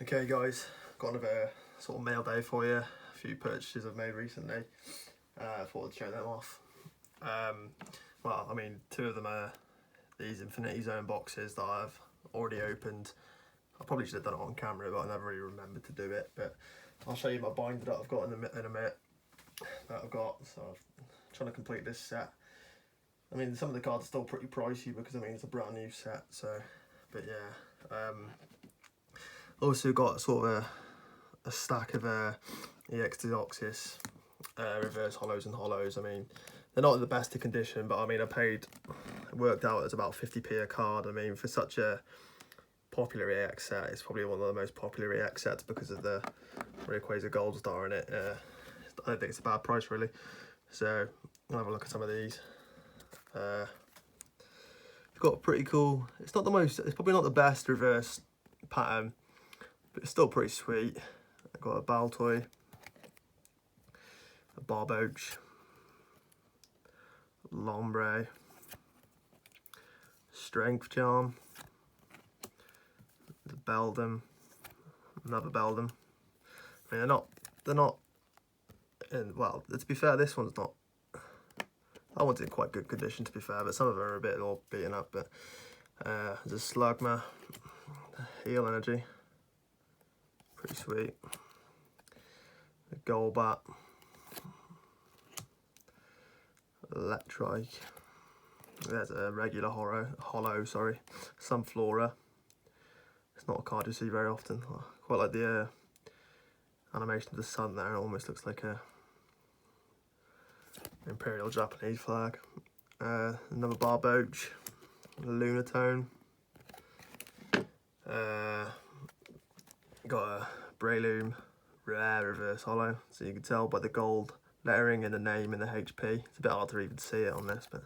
Okay guys, got another sort of mail day for you. A few purchases I've made recently. Thought I'd show them off. Well, I mean, two of them are these Infinity Zone boxes that I've already opened. I probably should have done it on camera, but I never really remembered to do it. But I'll show you my binder that I've got in a minute. That I've got, so I'm trying to complete this set. I mean, some of the cards are still pretty pricey because I mean it's a brand new set. So, but yeah. Also got sort of a stack of EX Deoxys reverse hollows and hollows. I mean, they're not in the best of condition, but I mean, it worked out as about 50p a card. I mean, for such a popular EX set, it's probably one of the most popular EX sets because of the Rayquaza Gold Star in it. I don't think it's a bad price really. So I'll have a look at some of these. It's got a pretty cool. It's probably not the best reverse pattern, but it's still pretty sweet. I've got a Baltoy, a Barboach, Lombre, Strength Charm, the Beldum, another Beldum. I mean, they're not well, to be fair, this one's not, that one's in quite good condition to be fair, but some of them are a bit all beaten up. But there's a Slugma, Heal Energy, pretty sweet, a Golbat, Electrike, there's a regular hollow, sorry, Sunflora. It's not a card you see very often. I quite like the animation of the sun there. It almost looks like a Imperial Japanese flag. Another Barboach, Lunatone. Got a Breloom rare reverse hollow, so you can tell by the gold lettering in the name and the HP. It's a bit hard to even see it on this, but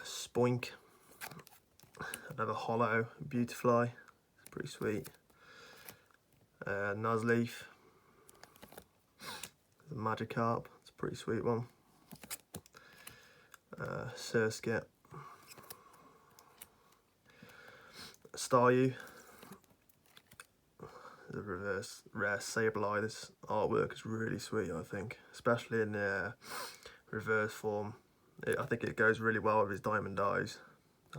Spoink, another hollow Beautifly, it's pretty sweet. Nuzleaf, the Magikarp, it's a pretty sweet one. Surskit, Staryu, the reverse rare Sableye. This artwork is really sweet, I think, especially in the reverse form. I think it goes really well with his diamond eyes.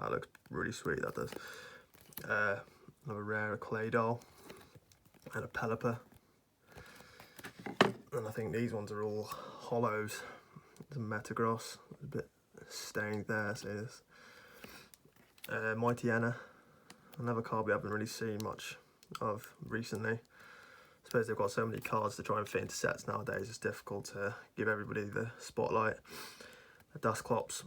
That looks really sweet, that does. Another rare Claydol and a Pelipper. And I think these ones are all hollows. There's a Metagross, a bit stained there, see this. Mighty Enna, another card we haven't really seen much of recently. I suppose they've got so many cards to try and fit into sets nowadays, it's difficult to give everybody the spotlight. A Dusclops,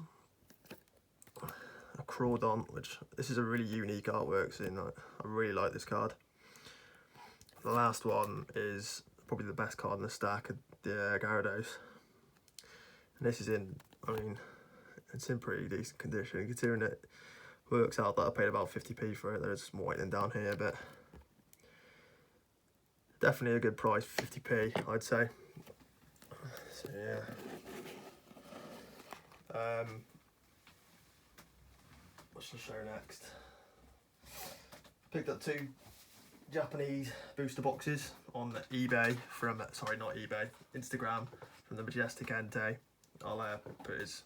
a Crawdon, which this is a really unique artwork, so I really like this card. The last one is probably the best card in the stack, the Gyarados. And this is in, I mean, it's in pretty decent condition, considering it works out that I paid about 50p for it. There's more whitening down here, but definitely a good price, 50p, I'd say. So yeah. What should I show next? Picked up two Japanese booster boxes on eBay from, sorry, not eBay, Instagram, from the Majestic Entei. I'll put his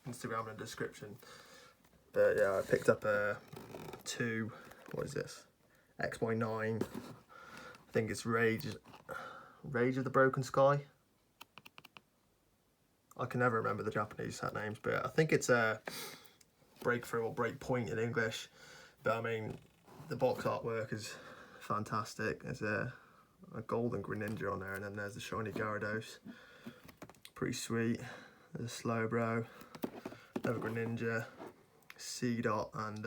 Instagram in the description. But yeah, I picked up two, what is this? XY9. I think it's Rage of the Broken Sky. I can never remember the Japanese set names, but I think it's a Breakthrough or Breakpoint in English. But I mean, the box artwork is fantastic. There's a golden Greninja on there, and then there's the shiny Gyarados. Pretty sweet. There's a Slowbro, another Greninja, C-Dot, and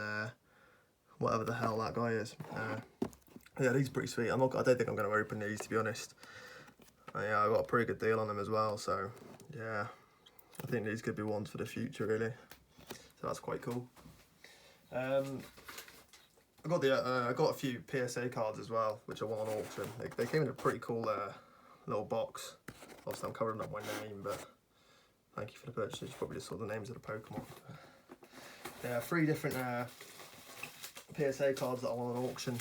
whatever the hell that guy is. Yeah, these are pretty sweet. I don't think I'm going to open these, to be honest. Yeah, I got a pretty good deal on them as well, so yeah, I think these could be ones for the future, really. So that's quite cool. I got a few PSA cards as well, which I won on auction. They came in a pretty cool little box. Obviously, I'm covering up my name, but thank you for the purchase. You probably just saw the names of the Pokemon. Yeah, 3 different PSA cards that I won on auction.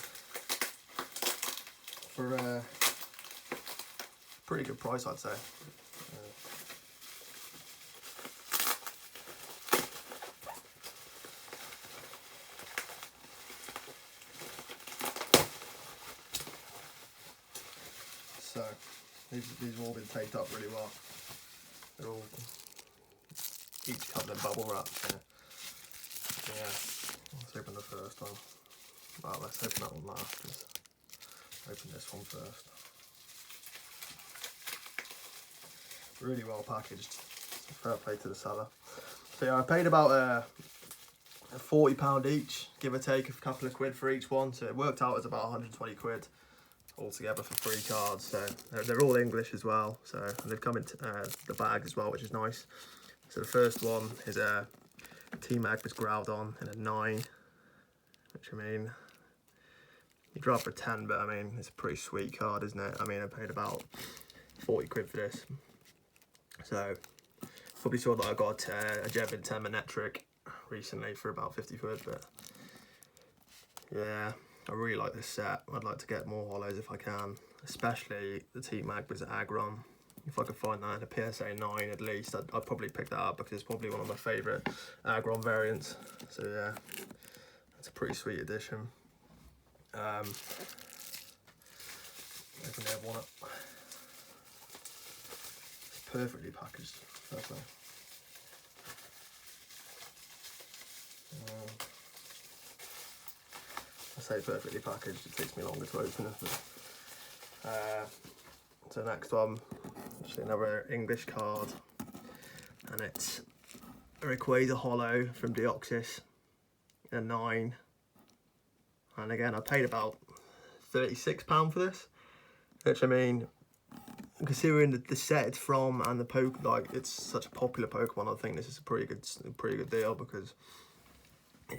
for a pretty good price, I'd say. So these have all been taped up really well. They're all each covered in bubble wrap. So yeah, let's open the first one. Well, let's open that one last. Open this one first. Really well packaged. Fair play to the seller. So yeah, I paid about £40 each, give or take a couple of quid for each one. So it worked out as about 120 quid altogether for 3 cards. So they're all English as well. So and they've come in the bag as well, which is nice. So the first one is a T-Mag was growled on in a 9, which I mean, you'd rather a 10, but I mean, it's a pretty sweet card, isn't it? I mean, I paid about 40 quid for this. So probably saw that I got a Jevin 10 Manetric recently for about 50 quid, but yeah, I really like this set. I'd like to get more hollows if I can, especially the T-Mag was Agron. If I could find that in a PSA 9 at least, I'd probably pick that up because it's probably one of my favourite Agron variants. So yeah, it's a pretty sweet addition. Open the other one up. It's perfectly packaged. Okay. I say perfectly packaged, it takes me longer to open it. But, so next one, actually another English card, and it's a Rayquaza Hollow from Deoxys, a 9. And again, I paid about £36 for this, which I mean, considering the set it's from and the like it's such a popular Pokemon, I think this is a pretty good deal because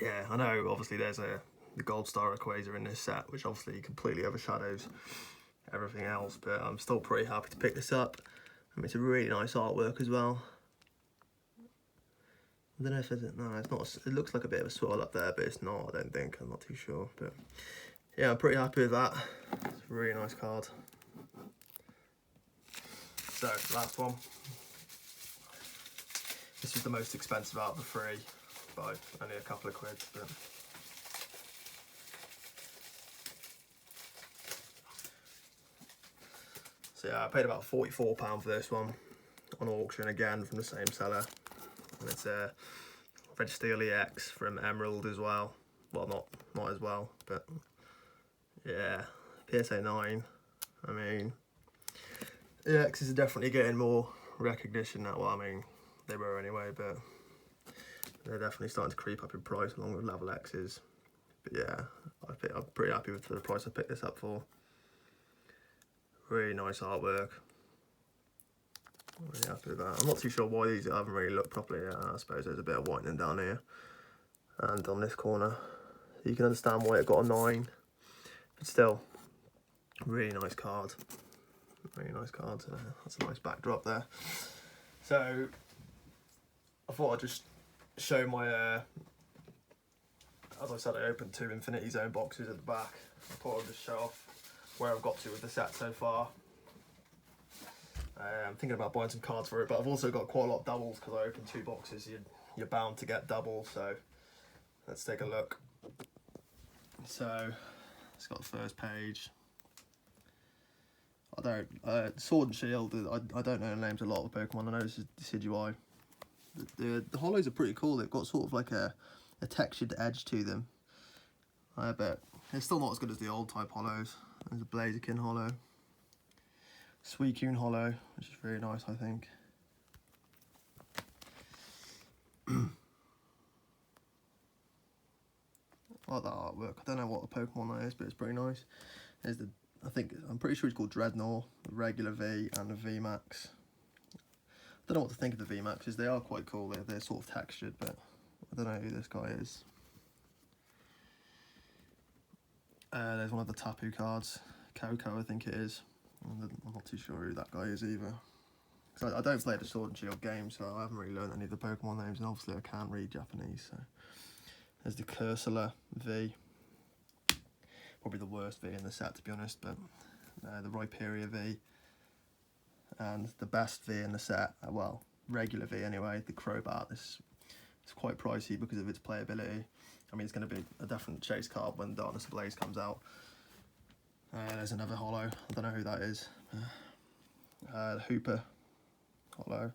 yeah, I know obviously there's the Gold Star Rayquaza in this set, which obviously completely overshadows everything else, but I'm still pretty happy to pick this up. I mean, it's a really nice artwork as well. I don't know if it's not. It looks like a bit of a swirl up there, but it's not. I don't think. I'm not too sure, but yeah, I'm pretty happy with that. It's a really nice card. So last one. This was the most expensive out of the 3 by only a couple of quid. But so yeah, I paid about £44 for this one on auction again from the same seller. And it's a Red Steel EX from Emerald as well. Well, not as well, but yeah, PSA 9. I mean, EXs are definitely getting more recognition now. Well, I mean, they were anyway, but they're definitely starting to creep up in price along with level X's. But yeah, I'm pretty happy with the price I picked this up for. Really nice artwork. Really happy with that. I'm not too sure why these I haven't really looked properly yet. I suppose there's a bit of whitening down here and on this corner. You can understand why it got a 9, but still, really nice card. Really nice card. That's a nice backdrop there. So I thought I'd just show my, as I said, I opened 2 Infinity Zone boxes at the back. I thought I'd just show off where I've got to with the set so far. I'm thinking about buying some cards for it, but I've also got quite a lot of doubles because I opened 2 boxes. You're bound to get doubles, so let's take a look. So it's got the first page. Sword and Shield, I don't know the names of a lot of the Pokemon. I know this is Decidueye. The hollows are pretty cool. They've got sort of like a textured edge to them. I bet it's still not as good as the old type hollows. There's a Blaziken hollow. Suicune hollow, which is very nice, I think. I like that artwork. I don't know what the Pokemon that is, but it's pretty nice. There's I'm pretty sure it's called Dreadnought, the regular V and the VMAX. I don't know what to think of the VMAXs. They are quite cool. They're sort of textured, but I don't know who this guy is. There's one of the Tapu cards, Coco, I think it is. I'm not too sure who that guy is either. Cause I don't play the Sword and Shield game, so I haven't really learned any of the Pokemon names, and obviously I can't read Japanese. So there's the Cursula V, probably the worst V in the set, to be honest, but the Rhyperia V, and the best V in the set, well, regular V anyway, the Crobat. It's quite pricey because of its playability. I mean, it's going to be a definite chase card when Darkness Ablaze comes out. There's another holo, I don't know who that is. Hooper holo.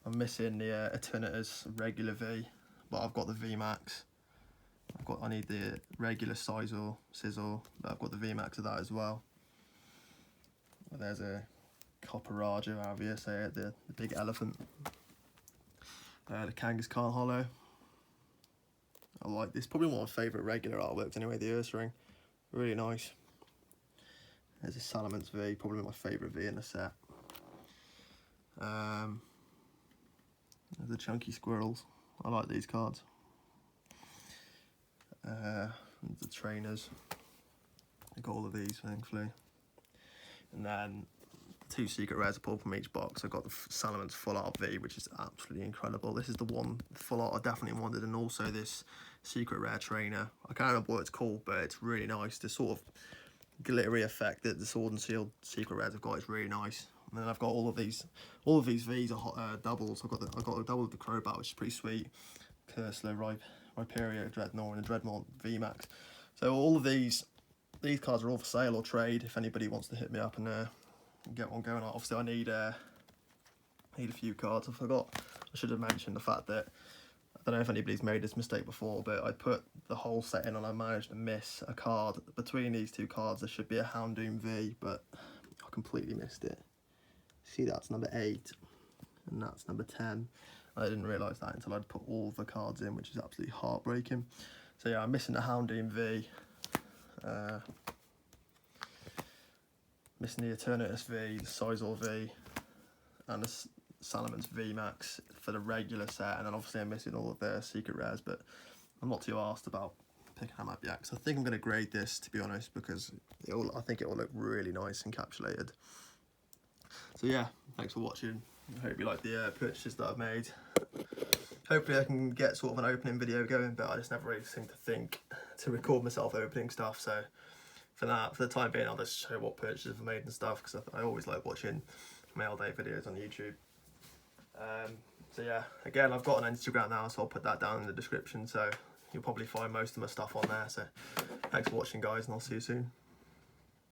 I'm missing the Eternatus regular V, but I've got the V Max. I need the regular Sizzle, but I've got the V Max of that as well. There's a Copper Raja out of PSA, the big elephant. The Kangaskhan holo. I like this, probably one of my favourite regular artworks anyway, the Ursaring. Really nice. There's a Salamence V, probably my favourite V in the set. There's the Chunky Squirrels. I like these cards. The trainers. I got all of these, thankfully. And then 2 secret rares to pull from each box. I've got the Salamence Full Art V, which is absolutely incredible. This is the one full art I definitely wanted, and also this secret rare trainer. I can't remember what it's called, but it's really nice. The sort of glittery effect that the Sword and Shield secret rares have got is really nice. And then I've got all of these V's are doubles. I've got a double of the Crobat, which is pretty sweet. Cursor, Rhyperia, Dreadnought, and a Dreadnought V Max. So all of these cards are all for sale or trade. If anybody wants to hit me up and get one going. Obviously, I need a few cards. I should have mentioned the fact that I don't know if anybody's made this mistake before, but I put the whole set in and I managed to miss a card. Between these 2 cards, there should be a Houndoom V, but I completely missed it. See, that's number 8, and that's number 10. I didn't realise that until I'd put all the cards in, which is absolutely heartbreaking. So yeah, I'm missing the Houndoom V. Missing the Eternatus V, the Sizzle V, and the Salamence V Max for the regular set, and then obviously I'm missing all of their secret rares, but I'm not too arsed about picking them up yet, because I think I'm going to grade this, to be honest, because I think it will look really nice encapsulated. So yeah, thanks for watching. I hope you like the purchases that I've made. Hopefully I can get sort of an opening video going, but I just never really seem to think to record myself opening stuff, so for the time being, I'll just show what purchases I've made and stuff, because I always like watching mail day videos on YouTube. So yeah, again, I've got an Instagram now, so I'll put that down in the description, so you'll probably find most of my stuff on there. So thanks for watching, guys, and I'll see you soon.